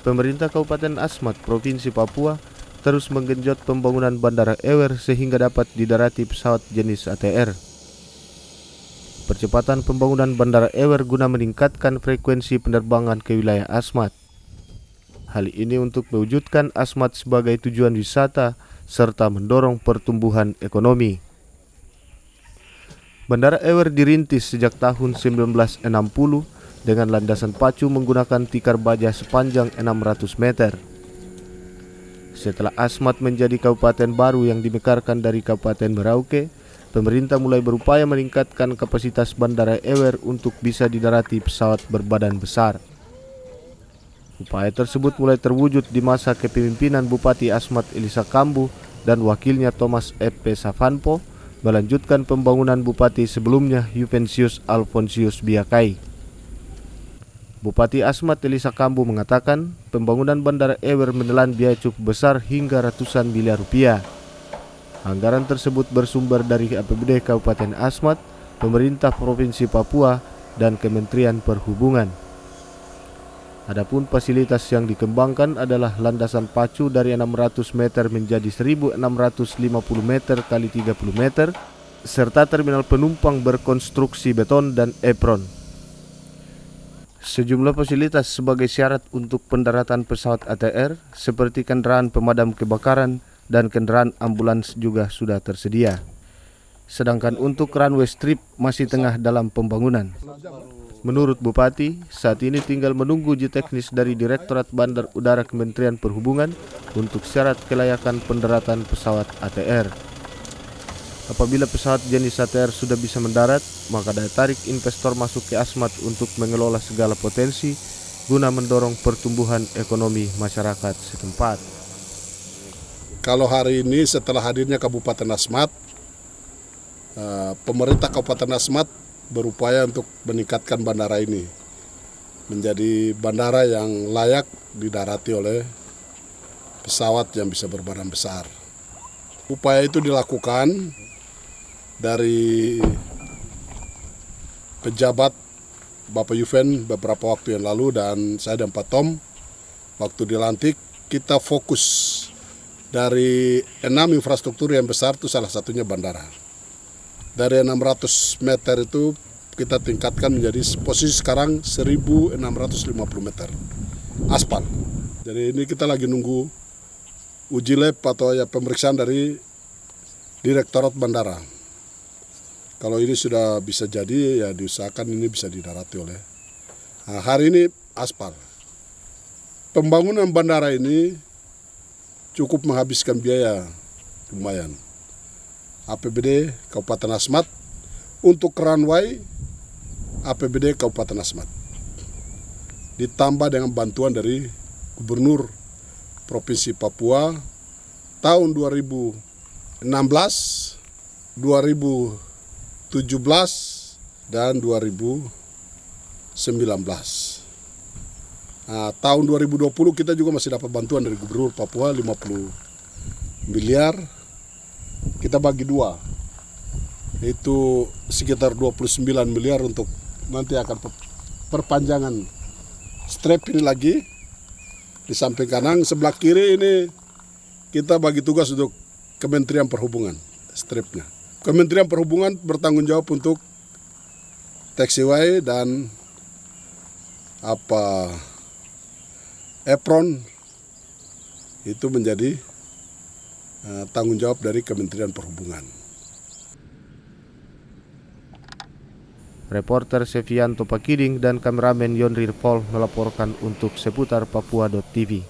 pemerintah Kabupaten Asmat, Provinsi Papua terus menggenjot pembangunan Bandara Ewer sehingga dapat didarati pesawat jenis ATR. Percepatan pembangunan Bandara Ewer guna meningkatkan frekuensi penerbangan ke wilayah Asmat. Hal ini untuk mewujudkan Asmat sebagai tujuan wisata serta mendorong pertumbuhan ekonomi. Bandara Ewer dirintis sejak tahun 1960 dengan landasan pacu menggunakan tikar baja sepanjang 600 meter. Setelah Asmat menjadi kabupaten baru yang dimekarkan dari Kabupaten Merauke, pemerintah mulai berupaya meningkatkan kapasitas Bandara Ewer untuk bisa didarati pesawat berbadan besar. Upaya tersebut mulai terwujud di masa kepemimpinan Bupati Asmat Elisa Kambu dan wakilnya Thomas F.P. Savanpo melanjutkan pembangunan Bupati sebelumnya Juvencius Alfonsius Biakai. Bupati Asmat Elisa Kambu mengatakan pembangunan Bandara Ewer menelan biaya cukup besar hingga ratusan miliar rupiah. Anggaran tersebut bersumber dari APBD Kabupaten Asmat, pemerintah Provinsi Papua, dan Kementerian Perhubungan. Adapun fasilitas yang dikembangkan adalah landasan pacu dari 600 meter menjadi 1.650 meter kali 30 meter, serta terminal penumpang berkonstruksi beton dan apron. Sejumlah fasilitas sebagai syarat untuk pendaratan pesawat ATR seperti kendaraan pemadam kebakaran dan kendaraan ambulans juga sudah tersedia. Sedangkan untuk runway strip masih tengah dalam pembangunan. Menurut Bupati, saat ini tinggal menunggu uji teknis dari Direktorat Bandar Udara Kementerian Perhubungan untuk syarat kelayakan pendaratan pesawat ATR. Apabila pesawat jenis ATR sudah bisa mendarat, maka daya tarik investor masuk ke Asmat untuk mengelola segala potensi guna mendorong pertumbuhan ekonomi masyarakat setempat. Kalau hari ini setelah hadirnya Kabupaten Asmat, pemerintah Kabupaten Asmat berupaya untuk meningkatkan bandara ini menjadi bandara yang layak didarati oleh pesawat yang bisa berbadan besar. Upaya itu dilakukan dari pejabat Bapak Yuven beberapa waktu yang lalu dan saya dan Pak Tom waktu dilantik. Kita fokus dari 6 infrastruktur yang besar itu salah satunya bandara. Dari 600 meter itu kita tingkatkan menjadi posisi sekarang 1.650 meter aspal. Jadi ini kita lagi nunggu uji lab atau ya pemeriksaan dari Direktorat Bandara. Kalau ini sudah bisa jadi, ya diusahakan ini bisa didarati oleh. Nah, hari ini aspal. Pembangunan bandara ini cukup menghabiskan biaya lumayan. APBD Kabupaten Asmat untuk runway APBD Kabupaten Asmat. Ditambah dengan bantuan dari Gubernur Provinsi Papua tahun 2016, 2017 dan 2019. Nah, tahun 2020 kita juga masih dapat bantuan dari Gubernur Papua 50 miliar. Kita bagi dua, itu sekitar 29 miliar untuk nanti akan perpanjangan strap ini lagi. Di samping kanan, sebelah kiri ini kita bagi tugas untuk Kementerian Perhubungan, stripnya. Kementerian Perhubungan bertanggung jawab untuk taxiway dan apron itu menjadi tanggung jawab dari Kementerian Perhubungan. Reporter Sevianto Pakiding dan kameramen Yonrir Pol melaporkan untuk Seputar Papua.tv.